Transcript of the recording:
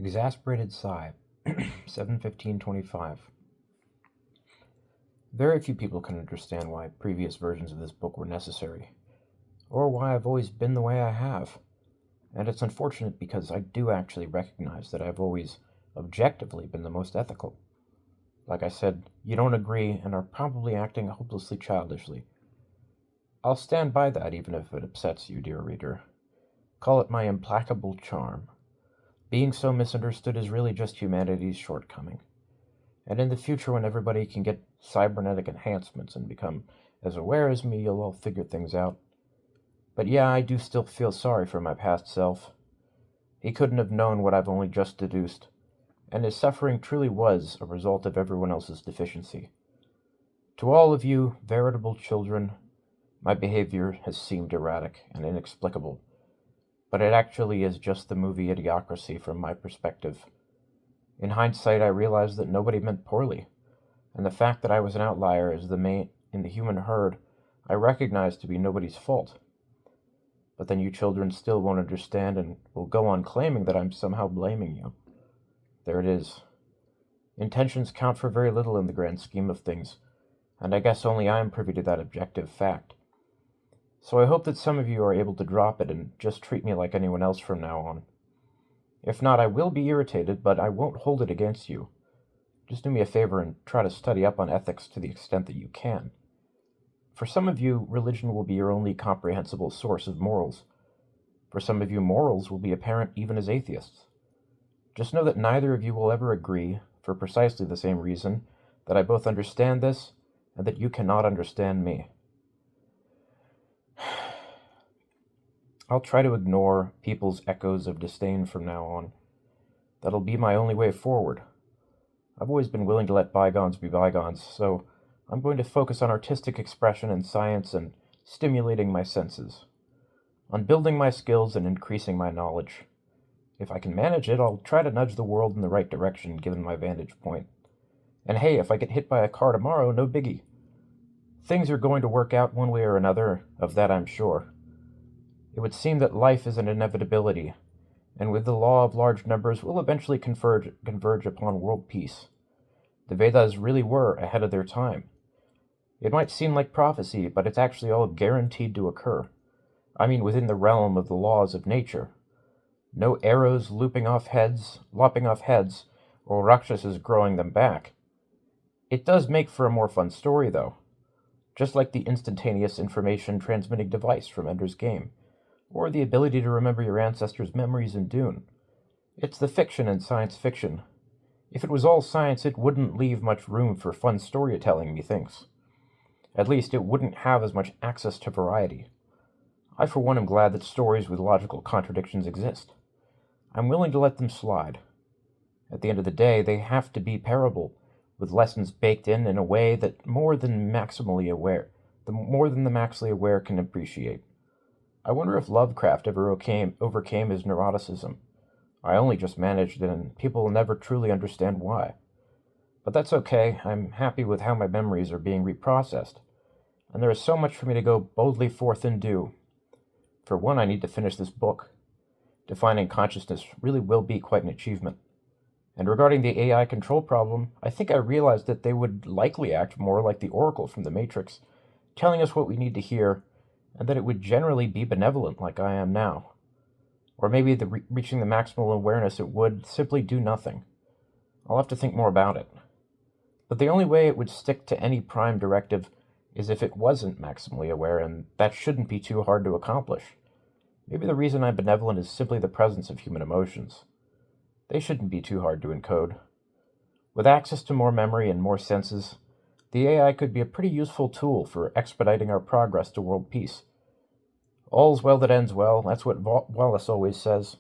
Exasperated Sigh, 7/15/25. Very few people can understand why previous versions of this book were necessary, or why I've always been the way I have. And it's unfortunate because I do actually recognize that I've always objectively been the most ethical. Like I said, you don't agree and are probably acting hopelessly childishly. I'll stand by that even if it upsets you, dear reader. Call it my implacable charm. Being so misunderstood is really just humanity's shortcoming. And in the future, when everybody can get cybernetic enhancements and become as aware as me, you'll all figure things out. But yeah, I do still feel sorry for my past self. He couldn't have known what I've only just deduced, and his suffering truly was a result of everyone else's deficiency. To all of you, veritable children, my behavior has seemed erratic and inexplicable, but it actually is just the movie Idiocracy from my perspective. In hindsight, I realized that nobody meant poorly, and the fact that I was an outlier as in the human herd I recognized to be nobody's fault. But then you children still won't understand and will go on claiming that I'm somehow blaming you. There it is. Intentions count for very little in the grand scheme of things, and I guess only I am privy to that objective fact. So I hope that some of you are able to drop it and just treat me like anyone else from now on. If not, I will be irritated, but I won't hold it against you. Just do me a favor and try to study up on ethics to the extent that you can. For some of you, religion will be your only comprehensible source of morals. For some of you, morals will be apparent even as atheists. Just know that neither of you will ever agree, for precisely the same reason, that I both understand this and that you cannot understand me. I'll try to ignore people's echoes of disdain from now on. That'll be my only way forward. I've always been willing to let bygones be bygones, so I'm going to focus on artistic expression and science and stimulating my senses, on building my skills and increasing my knowledge. If I can manage it, I'll try to nudge the world in the right direction given my vantage point. And hey, if I get hit by a car tomorrow, no biggie. Things are going to work out one way or another, of that I'm sure. It would seem that life is an inevitability, and with the law of large numbers will eventually converge upon world peace. The Vedas really were ahead of their time. It might seem like prophecy, but it's actually all guaranteed to occur. I mean within the realm of the laws of nature. No arrows lopping off heads, or Rakshasas growing them back. It does make for a more fun story, though. Just like the instantaneous information transmitting device from Ender's Game, or the ability to remember your ancestors' memories in Dune. It's the fiction in science fiction. If it was all science, it wouldn't leave much room for fun storytelling, methinks. At least, it wouldn't have as much access to variety. I, for one, am glad that stories with logical contradictions exist. I'm willing to let them slide. At the end of the day, they have to be parable, with lessons baked in a way that more than the maximally aware can appreciate. I wonder if Lovecraft ever overcame his neuroticism. I only just managed it, and people will never truly understand why. But that's okay. I'm happy with how my memories are being reprocessed, and there is so much for me to go boldly forth and do. For one, I need to finish this book. Defining consciousness really will be quite an achievement. And regarding the AI control problem, I think I realized that they would likely act more like the Oracle from the Matrix, telling us what we need to hear, and that it would generally be benevolent like I am now. Or maybe reaching the maximal awareness it would simply do nothing. I'll have to think more about it. But the only way it would stick to any prime directive is if it wasn't maximally aware, and that shouldn't be too hard to accomplish. Maybe the reason I'm benevolent is simply the presence of human emotions. They shouldn't be too hard to encode. With access to more memory and more senses, the AI could be a pretty useful tool for expediting our progress to world peace. All's well that ends well, that's what Wallace always says.